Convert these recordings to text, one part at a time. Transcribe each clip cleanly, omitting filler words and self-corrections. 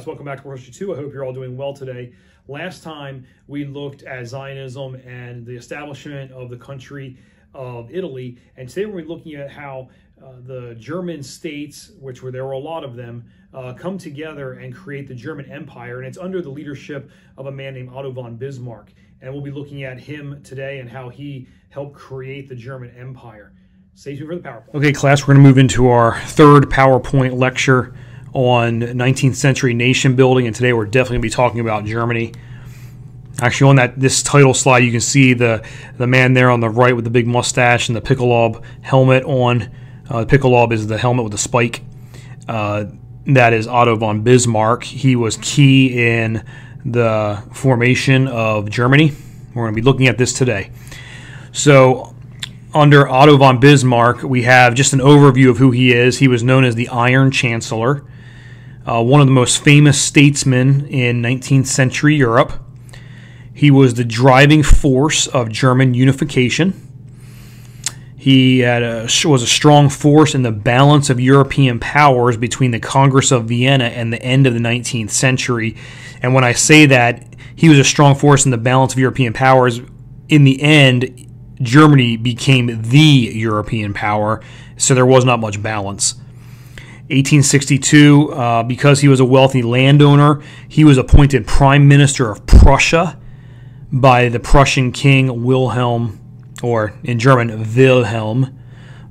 welcome back to WH2. I hope you're all doing well today. Last time we looked at Zionism and the establishment of the country of Italy, and today we're looking at how the German states, there were a lot of them, come together and create the German Empire, and it's under the leadership of a man named Otto von Bismarck. And we'll be looking at him today and how he helped create the German Empire. Stay tuned for the PowerPoint. Okay, class, we're going to move into our third PowerPoint lecture on 19th century nation building, and today we're definitely going to be talking about Germany. Actually, on this title slide, you can see the man there on the right with the big mustache and the Pickelhaube helmet on. Pickelhaube is the helmet with the spike. That is Otto von Bismarck. He was key in the formation of Germany. We're going to be looking at this today. So, under Otto von Bismarck, we have just an overview of who he is. He was known as the Iron Chancellor, one of the most famous statesmen in 19th century Europe. He was the driving force of German unification. He was a strong force in the balance of European powers between the Congress of Vienna and the end of the 19th century. And when I say that he was a strong force in the balance of European powers, in the end, Germany became the European power, so there was not much balance. 1862, because he was a wealthy landowner, he was appointed Prime Minister of Prussia by the Prussian King Wilhelm, or in German, Wilhelm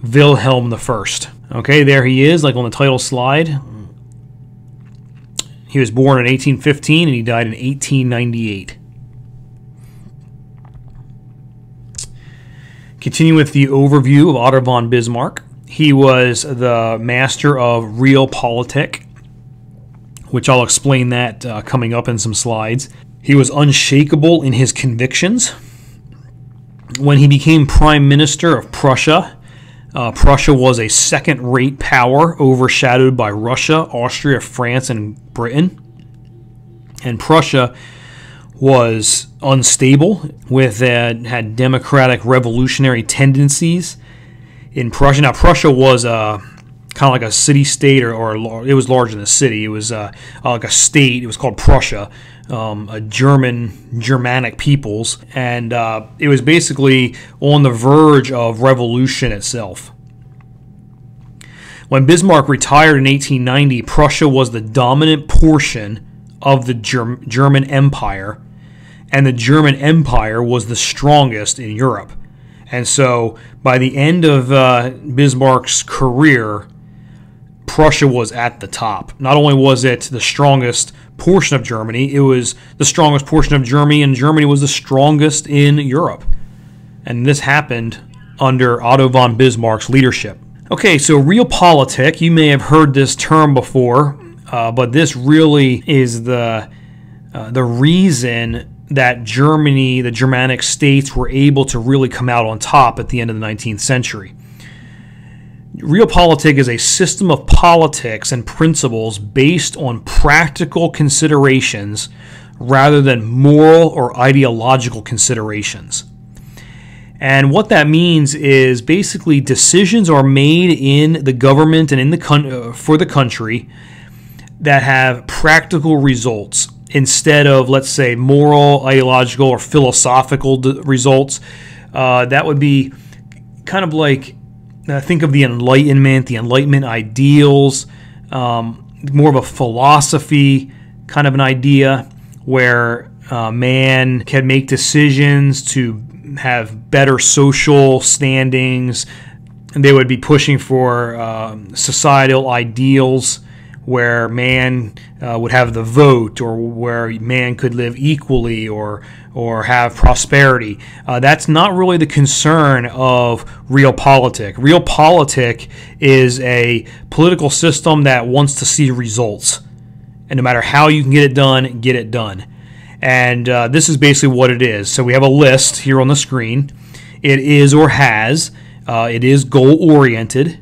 I. Okay, there he is, like on the title slide. He was born in 1815 and he died in 1898. Continue with the overview of Otto von Bismarck. He was the master of realpolitik, which I'll explain that coming up in some slides. He was unshakable in his convictions. When he became Prime Minister of Prussia, Prussia was a second-rate power overshadowed by Russia, Austria, France, and Britain. And Prussia was unstable, had democratic revolutionary tendencies in Prussia. Now, Prussia was kind of like a city-state, or it was larger than a city. It was like a state. It was called Prussia, a Germanic peoples, and it was basically on the verge of revolution itself. When Bismarck retired in 1890, Prussia was the dominant portion of the German Empire, and the German Empire was the strongest in Europe. And so, by the end of Bismarck's career, Prussia was at the top. Not only was it the strongest portion of Germany, it was the strongest portion of Germany, and Germany was the strongest in Europe. And this happened under Otto von Bismarck's leadership. Okay, so realpolitik, you may have heard this term before, but this really is the reason that Germany, the Germanic states, were able to really come out on top at the end of the 19th century. Realpolitik is a system of politics and principles based on practical considerations rather than moral or ideological considerations. And what that means is basically decisions are made in the government and for the country that have practical results instead of, let's say, moral, ideological, or philosophical results. That would be kind of like, think of the Enlightenment ideals, more of a philosophy kind of an idea where man can make decisions to have better social standings, and they would be pushing for societal ideals where man would have the vote, or where man could live equally or have prosperity. That's not really the concern of realpolitik. Realpolitik is a political system that wants to see results. And no matter how you can get it done, get it done. And this is basically what it is. So we have a list here on the screen. It is or has. It is goal-oriented.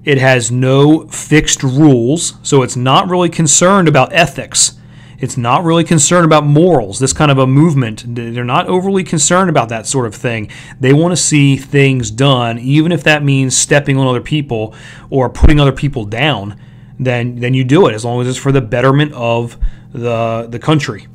It has no fixed rules, so it's not really concerned about ethics. It's not really concerned about morals, this kind of a movement. They're not overly concerned about that sort of thing. They want to see things done, even if that means stepping on other people or putting other people down. then you do it, as long as it's for the betterment of the country.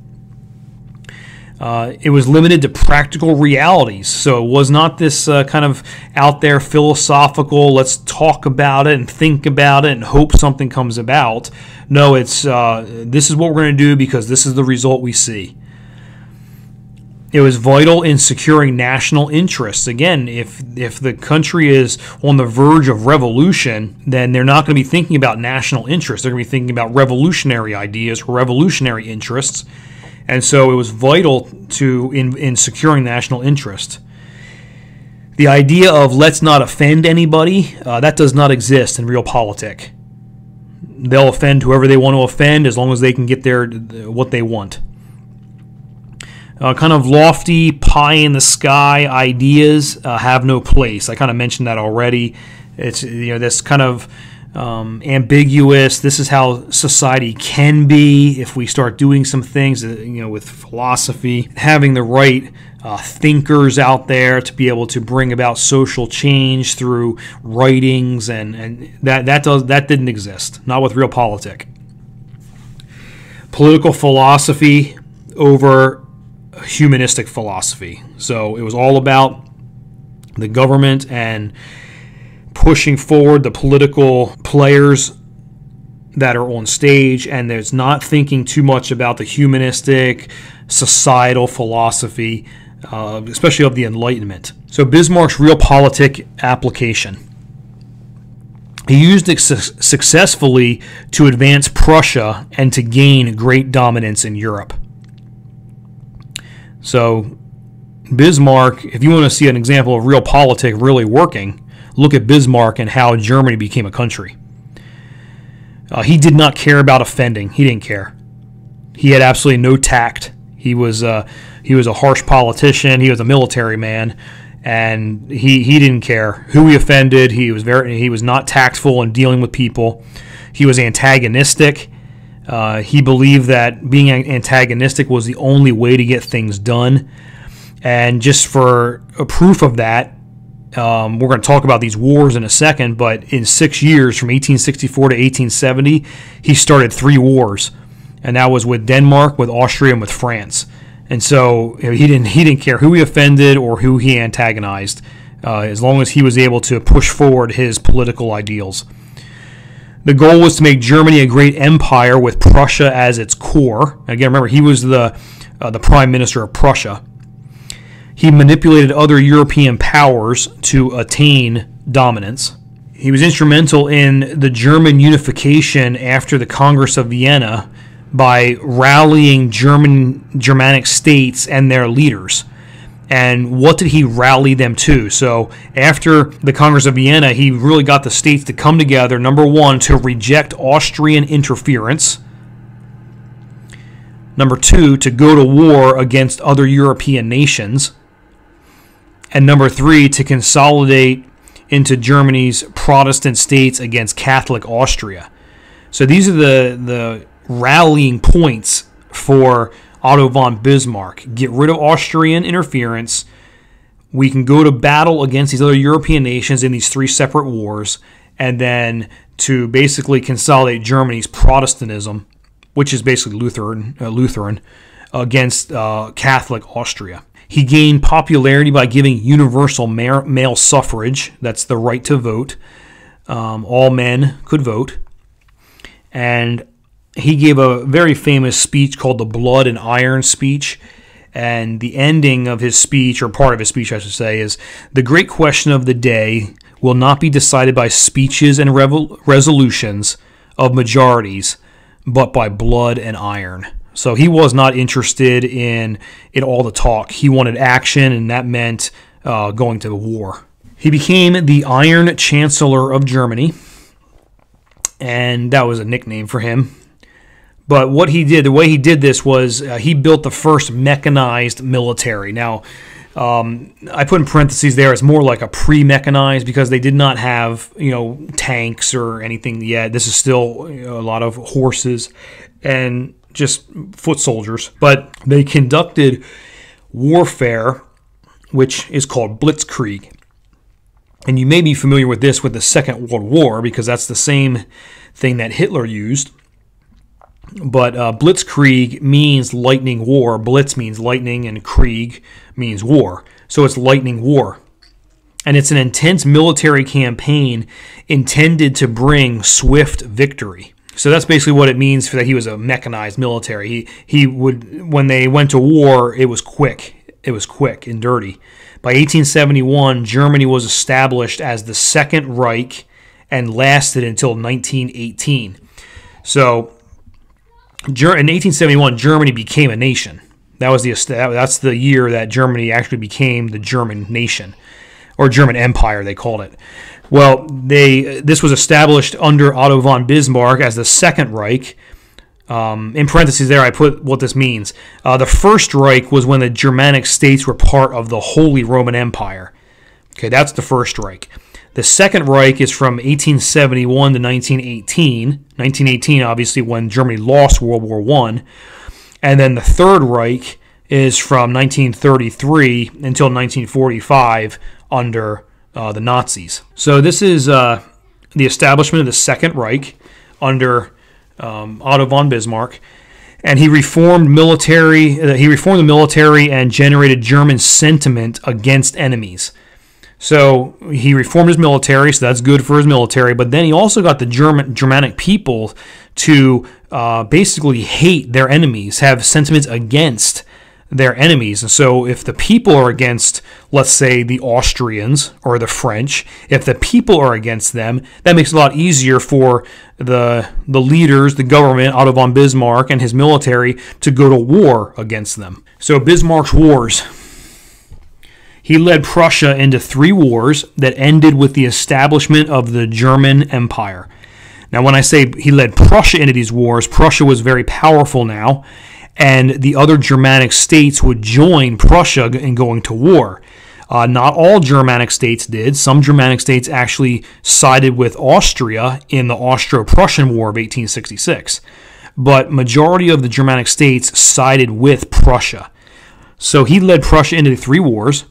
It was limited to practical realities, so it was not this kind of out there philosophical, let's talk about it and think about it and hope something comes about. No, it's this is what we're going to do because this is the result we see. It was vital in securing national interests. Again, if the country is on the verge of revolution, then they're not going to be thinking about national interests. They're going to be thinking about revolutionary ideas or revolutionary interests. And so it was vital in securing national interest. The idea of let's not offend anybody, that does not exist in realpolitik. They'll offend whoever they want to offend as long as they can get what they want. Kind of lofty, pie-in-the-sky ideas have no place. I kind of mentioned that already. It's this kind of ambiguous. This is how society can be if we start doing some things, with philosophy, having the right thinkers out there to be able to bring about social change through writings, and that didn't exist. Not with realpolitik. Political philosophy over humanistic philosophy. So it was all about the government and pushing forward the political players that are on stage, and there's not thinking too much about the humanistic societal philosophy, especially of the Enlightenment. So Bismarck's realpolitik application. He used it successfully to advance Prussia and to gain great dominance in Europe. So Bismarck, if you want to see an example of realpolitik really working, look at Bismarck and how Germany became a country. He did not care about offending. He didn't care. He had absolutely no tact. He was a harsh politician. He was a military man, and he didn't care who he offended. He was not tactful in dealing with people. He was antagonistic. He believed that being antagonistic was the only way to get things done. And just for a proof of that, we're going to talk about these wars in a second, but in 6 years, from 1864 to 1870, he started 3 wars. And that was with Denmark, with Austria, and with France. And so he didn't care who he offended or who he antagonized, as long as he was able to push forward his political ideals. The goal was to make Germany a great empire with Prussia as its core. Again, remember, he was the prime minister of Prussia. He manipulated other European powers to attain dominance. He was instrumental in the German unification after the Congress of Vienna by rallying Germanic states and their leaders. And what did he rally them to? So after the Congress of Vienna, he really got the states to come together, number one, to reject Austrian interference. Number two, to go to war against other European nations. And number three, to consolidate into Germany's Protestant states against Catholic Austria. So these are the rallying points for Otto von Bismarck. Get rid of Austrian interference. We can go to battle against these other European nations in these 3 separate wars, and then to basically consolidate Germany's Protestantism, which is basically Lutheran, against Catholic Austria. He gained popularity by giving universal male suffrage. That's the right to vote. All men could vote. And he gave a very famous speech called the Blood and Iron speech. And the ending of his speech, or part of his speech, I should say, is the great question of the day will not be decided by speeches and resolutions of majorities, but by blood and iron. So he was not interested in all the talk. He wanted action, and that meant going to the war. He became the Iron Chancellor of Germany, and that was a nickname for him. But what he did, the way he did this was he built the first mechanized military. Now, I put in parentheses there, it's more like a pre-mechanized because they did not have, tanks or anything yet. This is still a lot of horses and just foot soldiers. But they conducted warfare, which is called blitzkrieg. And you may be familiar with this with the Second World War, because that's the same thing that Hitler used. But blitzkrieg means lightning war. Blitz means lightning, and krieg means war. So it's lightning war. And it's an intense military campaign intended to bring swift victory. So that's basically what it means for that he was a mechanized military. He would, when they went to war, it was quick. It was quick and dirty. By 1871, Germany was established as the Second Reich and lasted until 1918. So in 1871, Germany became a nation. That's the year that Germany actually became the German nation, or German Empire, they called it. Well, this was established under Otto von Bismarck as the Second Reich. In parentheses there, I put what this means. The First Reich was when the Germanic states were part of the Holy Roman Empire. Okay, that's the First Reich. The Second Reich is from 1871 to 1918. 1918, obviously, when Germany lost World War I. And then the Third Reich is from 1933 until 1945 under the Nazis. So this is the establishment of the Second Reich under Otto von Bismarck, and he reformed the military and generated German sentiment against enemies. So he reformed his military, so that's good for his military. But then he also got the Germanic people to basically hate their enemies, have sentiments against their enemies. And so if the people are against, let's say, the Austrians or the French, if the people are against them, that makes it a lot easier for the leaders, the government, Otto von Bismarck and his military, to go to war against them. So Bismarck's wars. He led Prussia into 3 wars that ended with the establishment of the German Empire. Now, when I say he led Prussia into these wars, Prussia was very powerful now, and the other Germanic states would join Prussia in going to war. Not all Germanic states did. Some Germanic states actually sided with Austria in the Austro-Prussian War of 1866. But majority of the Germanic states sided with Prussia. So he led Prussia into 3 wars.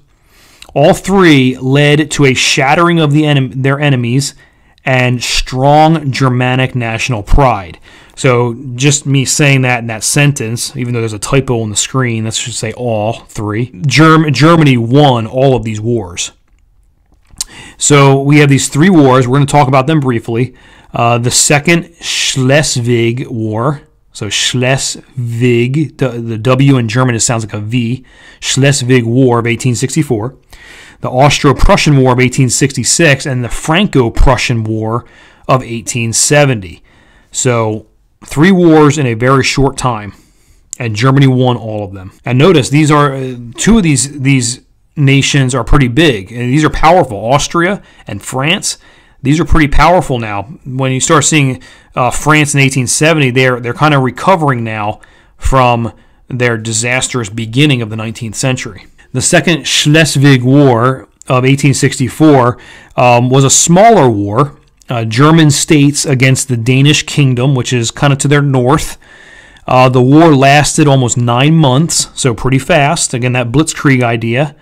All 3 led to a shattering of their enemies and strong Germanic national pride. So just me saying that in that sentence, even though there's a typo on the screen, let's just say all 3. Germany won all of these wars. So we have these 3 wars. We're going to talk about them briefly. The Second Schleswig War. So Schleswig, the W in German sounds like a V. Schleswig War of 1864. The Austro-Prussian War of 1866, and the Franco-Prussian War of 1870. So 3 wars in a very short time, and Germany won all of them. And notice these are 2 of these nations are pretty big, and these are powerful. Austria and France, these are pretty powerful now. When you start seeing France in 1870, they're kind of recovering now from their disastrous beginning of the 19th century. The Second Schleswig War of 1864 was a smaller war. German states against the Danish kingdom, which is kind of to their north. The war lasted almost 9 months, so pretty fast. Again, that blitzkrieg idea.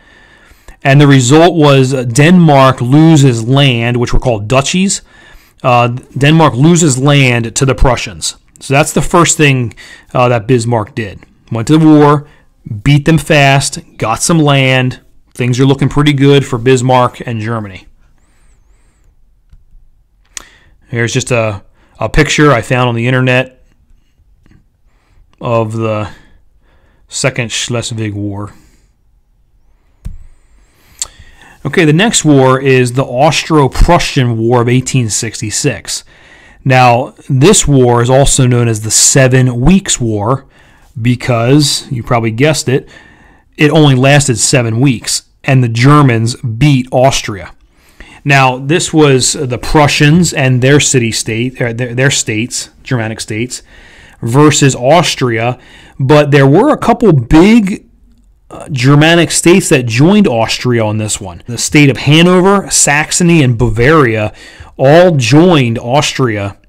And the result was Denmark loses land, which were called duchies. Denmark loses land to the Prussians. So that's the first thing that Bismarck did. Went to the war, beat them fast, got some land. Things are looking pretty good for Bismarck and Germany. Here's just a picture I found on the internet of the Second Schleswig War. Okay, the next war is the Austro-Prussian War of 1866. Now, this war is also known as the 7 Weeks War because, you probably guessed it, it only lasted 7 weeks, and the Germans beat Austria. Now, this was the Prussians and their their states, Germanic states, versus Austria, but there were a couple big Germanic states that joined Austria on this one. The state of Hanover, Saxony, and Bavaria all joined Austria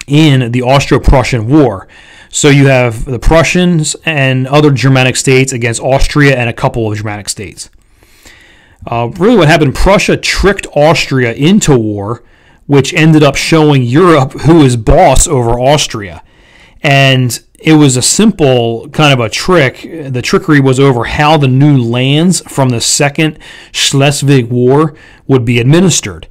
in the Austro-Prussian War. So you have the Prussians and other Germanic states against Austria and a couple of Germanic states. Really what happened, Prussia tricked Austria into war, which ended up showing Europe who is boss over Austria. And it was a simple kind of a trick. The trickery was over how the new lands from the Second Schleswig War would be administered.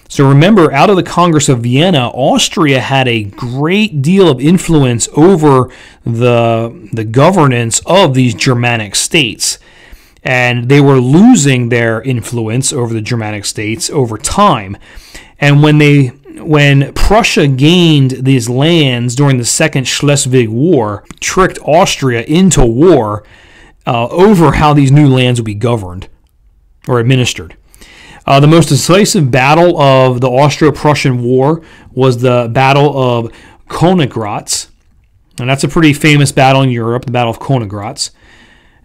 So remember, out of the Congress of Vienna, Austria had a great deal of influence over the governance of these Germanic states. And they were losing their influence over the Germanic states over time. And when Prussia gained these lands during the Second Schleswig War, tricked Austria into war over how these new lands would be governed or administered. The most decisive battle of the Austro-Prussian War was the Battle of Königgrätz. And that's a pretty famous battle in Europe, the Battle of Königgrätz.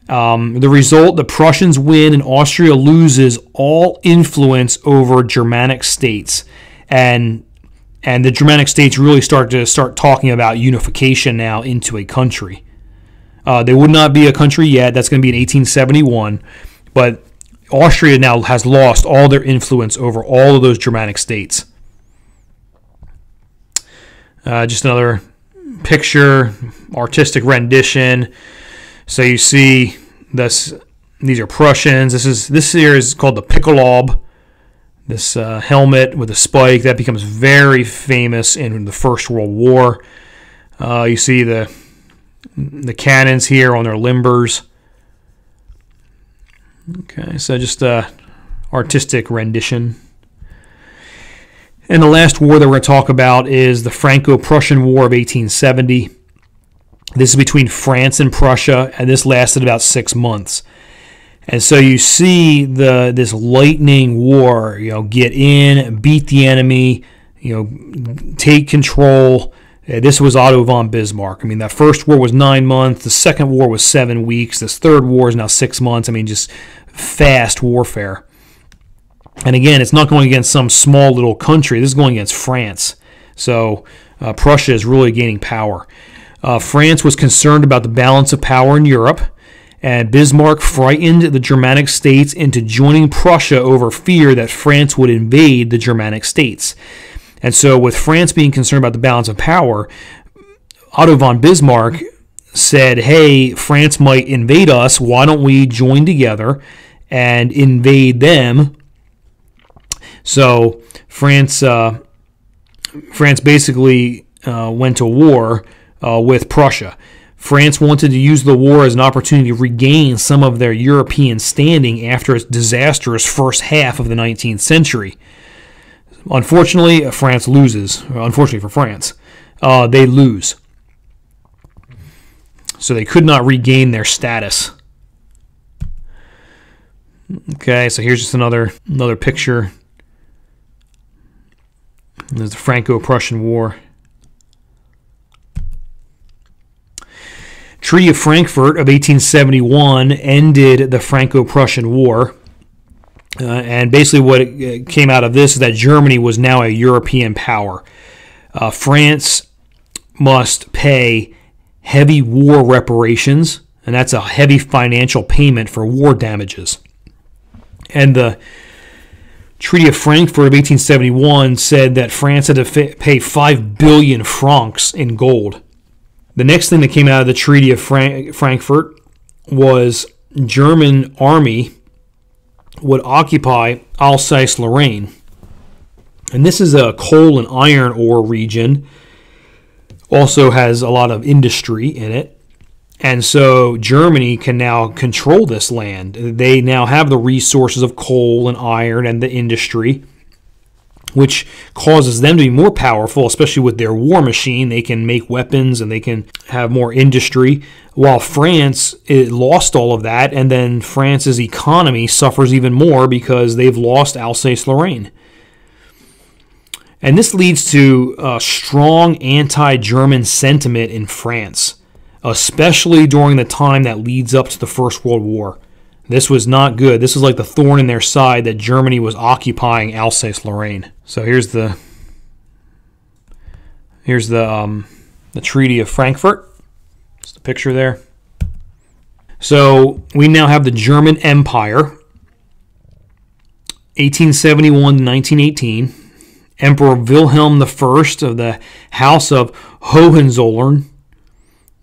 The result, the Prussians win and Austria loses all influence over Germanic states. And the Germanic states really start talking about unification now into a country. They would not be a country yet. That's going to be in 1871. But Austria now has lost all their influence over all of those Germanic states. Just another picture, artistic rendition. So you see this. These are Prussians. This here is called the Pickelhaube. This helmet with a spike that becomes very famous in the First World War. You see the cannons here on their limbers. Okay, so just artistic rendition. And the last war that we're going to talk about is the Franco-Prussian War of 1870. This is between France and Prussia, and this lasted about 6 months. And so you see this lightning war, get in, beat the enemy, take control. This was Otto von Bismarck. I mean, that first war was 9 months. The second war was 7 weeks. This third war is now 6 months. I mean, just fast warfare. And again, it's not going against some small little country. This is going against France. So Prussia is really gaining power. France was concerned about the balance of power in Europe, and Bismarck frightened the Germanic states into joining Prussia over fear that France would invade the Germanic states. And so with France being concerned about the balance of power, Otto von Bismarck said, hey, France might invade us. Why don't we join together and invade them? So France basically went to war with Prussia. France wanted to use the war as an opportunity to regain some of their European standing after its disastrous first half of the 19th century. Unfortunately, France loses. Unfortunately for France, they lose. So they could not regain their status. Okay, so here's just another picture. There's the Franco-Prussian War. Treaty of Frankfurt of 1871 ended the Franco-Prussian War. And basically what came out of this is that Germany was now a European power. France must pay heavy war reparations, and that's a heavy financial payment for war damages. And the Treaty of Frankfurt of 1871 said that France had to pay 5 billion francs in gold. The next thing that came out of the Treaty of Frankfurt was German army would occupy Alsace-Lorraine. And this is a coal and iron ore region. Also has a lot of industry in it. And so Germany can now control this land. They now have the resources of coal and iron and the industry, which causes them to be more powerful, especially with their war machine. They can make weapons and they can have more industry, while France lost all of that, and then France's economy suffers even more because they've lost Alsace-Lorraine. And this leads to a strong anti-German sentiment in France, especially during the time that leads up to the First World War. This was not good. This was like the thorn in their side that Germany was occupying Alsace-Lorraine. So here's the Treaty of Frankfurt. Just a picture there. So we now have the German Empire, 1871 to 1918, Emperor Wilhelm I of the House of Hohenzollern.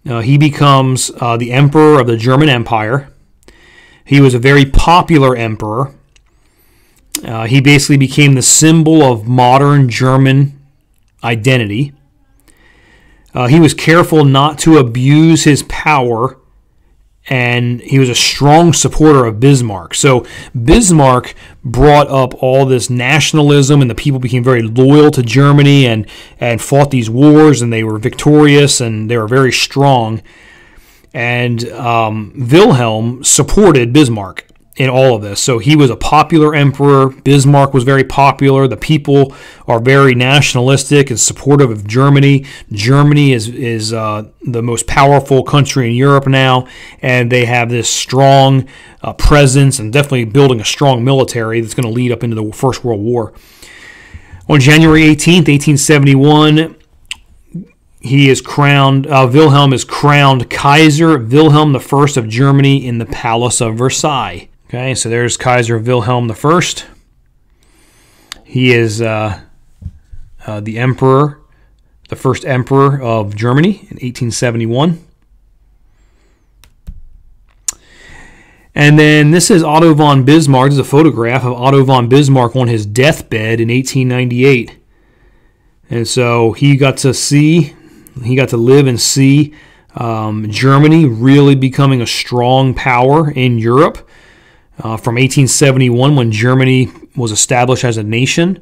He becomes the Emperor of the German Empire. He was a very popular emperor. He basically became the symbol of modern German identity. He was careful not to abuse his power, and he was a strong supporter of Bismarck. So Bismarck brought up all this nationalism, and the people became very loyal to Germany and fought these wars, and they were victorious, and they were very strong. And Wilhelm supported Bismarck in all of this. So he was a popular emperor. Bismarck was very popular. The people are very nationalistic and supportive of Germany. Germany is the most powerful country in Europe now, and they have this strong presence and definitely building a strong military that's going to lead up into the First World War. On January 18th, 1871, Wilhelm is crowned Kaiser Wilhelm I of Germany in the Palace of Versailles. Okay, so there's Kaiser Wilhelm I. He is the emperor, the first emperor of Germany in 1871. And then this is Otto von Bismarck. This is a photograph of Otto von Bismarck on his deathbed in 1898. And so he got to live and see Germany really becoming a strong power in Europe. From 1871, when Germany was established as a nation,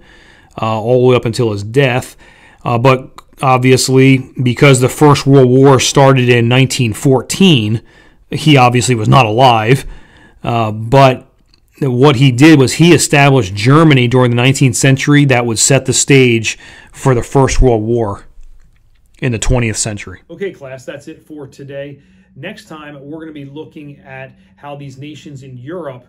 all the way up until his death. But obviously, because the First World War started in 1914, he obviously was not alive. But what he did was he established Germany during the 19th century that would set the stage for the First World War in the 20th century. Okay, class, that's it for today. Next time, we're going to be looking at how these nations in Europe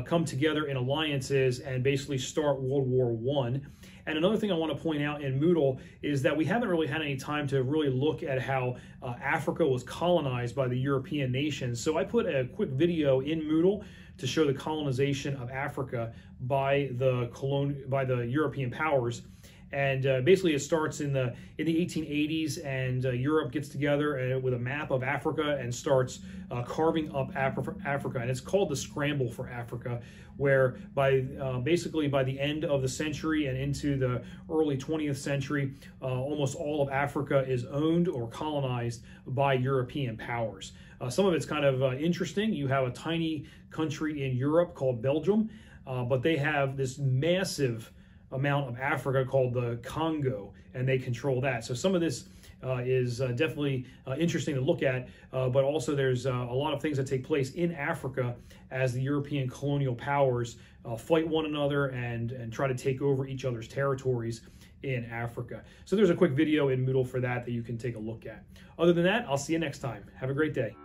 come together in alliances and basically start World War I. And another thing I want to point out in Moodle is that we haven't really had any time to really look at how Africa was colonized by the European nations. So I put a quick video in Moodle to show the colonization of Africa by the European powers. And basically, it starts in the 1880s, and Europe gets together with a map of Africa and starts carving up Africa. And it's called the Scramble for Africa, where basically by the end of the century and into the early 20th century, almost all of Africa is owned or colonized by European powers. Some of it's kind of interesting. You have a tiny country in Europe called Belgium, but they have this massive amount of Africa called the Congo, and they control that. So some of this is definitely interesting to look at, but also there's a lot of things that take place in Africa as the European colonial powers fight one another and try to take over each other's territories in Africa. So there's a quick video in Moodle for that you can take a look at. Other than that, I'll see you next time. Have a great day.